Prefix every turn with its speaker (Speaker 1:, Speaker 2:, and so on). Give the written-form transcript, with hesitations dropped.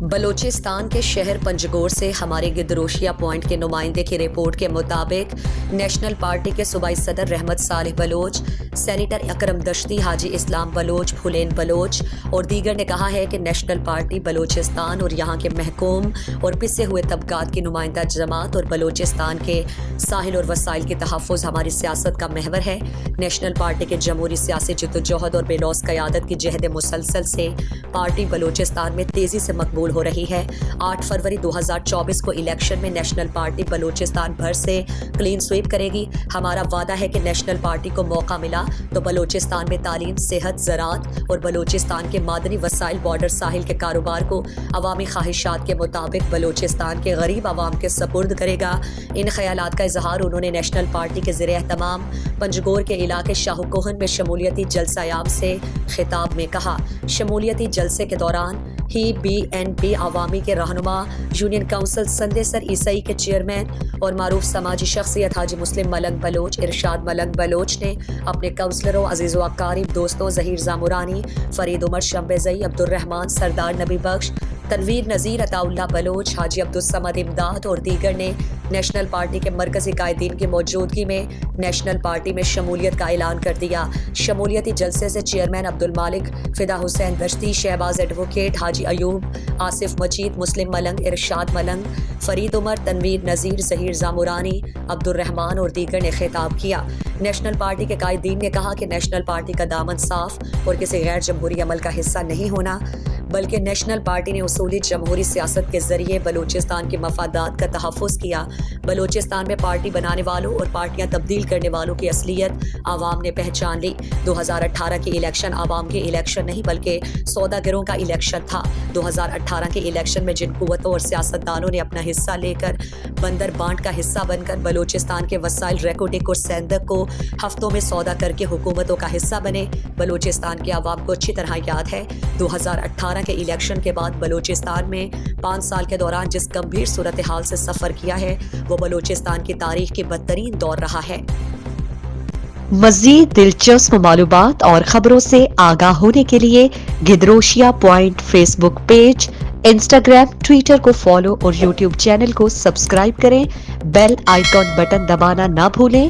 Speaker 1: بلوچستان کے شہر پنجگور سے ہمارے گدروشیا پوائنٹ کے نمائندے کی رپورٹ کے مطابق نیشنل پارٹی کے صوبائی صدر رحمت صالح بلوچ، سینیٹر اکرم دشتی، حاجی اسلام بلوچ، پھولین بلوچ اور دیگر نے کہا ہے کہ نیشنل پارٹی بلوچستان اور یہاں کے محکوم اور پسے ہوئے طبقات کی نمائندہ جماعت اور بلوچستان کے ساحل اور وسائل کے تحفظ ہماری سیاست کا محور ہے۔ نیشنل پارٹی کے جمہوری سیاسی جدوجہد اور بے لوث قیادت کی جہد مسلسل سے پارٹی بلوچستان میں تیزی سے مقبول ہو رہی ہے۔ 8 فروری 2024 کو الیکشن میں نیشنل پارٹی بلوچستان بھر سے کلین سویپ کرے گی۔ ہمارا وعدہ ہے کہ نیشنل پارٹی کو موقع ملا تو بلوچستان میں تعلیم، صحت، زراعت اور بلوچستان کے معدنی وسائل، بارڈر ساحل کے کاروبار کو عوامی خواہشات کے مطابق بلوچستان کے غریب عوام کے سپرد کرے گا۔ ان خیالات کا اظہار انہوں نے نیشنل پارٹی کے زیر اہتمام پنجگور کے علاقے شاہو کوہن میں شمولیتی جلسہ عام سے خطاب میں کہا۔ شمولیتی جلسے کے دوران ہی BNP عوامی کے رہنما، یونین کونسل سندے سر عیسائی کے چیئرمین اور معروف سماجی شخصیت حاجی مسلم ملنگ بلوچ، ارشاد ملنگ بلوچ نے اپنے کونسلروں، عزیز و اقارب، دوستوں ظہیر زامرانی، فرید عمر شمبزئی، عبدالرحمان سردار نبی بخش، تنویر نذیر، عطا اللہ بلوچ، حاجی عبدالصمد امداد اور دیگر نے نیشنل پارٹی کے مرکزی قائدین کی موجودگی میں نیشنل پارٹی میں شمولیت کا اعلان کر دیا۔ شمولیتی جلسے سے چیئرمین عبدالمالک، فدا حسین دشتی، شہباز ایڈوکیٹ، حاجی ایوب، آصف مجید، مسلم ملنگ، ارشاد ملنگ، فرید عمر، تنویر نذیر، ظہیر زامرانی، عبدالرحمان اور دیگر نے خطاب کیا۔ نیشنل پارٹی کے قائدین نے کہا کہ نیشنل پارٹی کا دامن صاف اور کسی غیر جمہوری عمل کا حصہ نہیں ہونا، بلکہ نیشنل پارٹی نے اصولی جمہوری سیاست کے ذریعے بلوچستان کے مفادات کا تحفظ کیا۔ بلوچستان میں پارٹی بنانے والوں اور پارٹیاں تبدیل کرنے والوں کی اصلیت عوام نے پہچان لی۔ 2018 کی الیکشن عوام کے الیکشن نہیں بلکہ سوداگروں کا الیکشن تھا۔ 2018 کے الیکشن میں جن قوتوں اور سیاستدانوں نے اپنا حصہ لے کر بندر بانٹ کا حصہ بن کر بلوچستان کے وسائل ریکوٹک اور سیندک کو ہفتوں میں سودا کر کے حکومتوں کا حصہ بنے، بلوچستان کے عوام کو اچھی طرح یاد ہے۔ 2018 کے الیکشن کے بعد بلوچستان میں 5 سال کے دوران جس گمبھیر صورتحال سے سفر کیا ہے وہ بلوچستان کی تاریخ کی بدترین دور رہا ہے۔
Speaker 2: مزید دلچسپ معلومات اور خبروں سے آگاہ ہونے کے لیے گدروشیا point Facebook page, Instagram, Twitter کو فالو اور یوٹیوب چینل کو سبسکرائب کریں۔ بیل آئیکن بٹن دبانا نہ بھولیں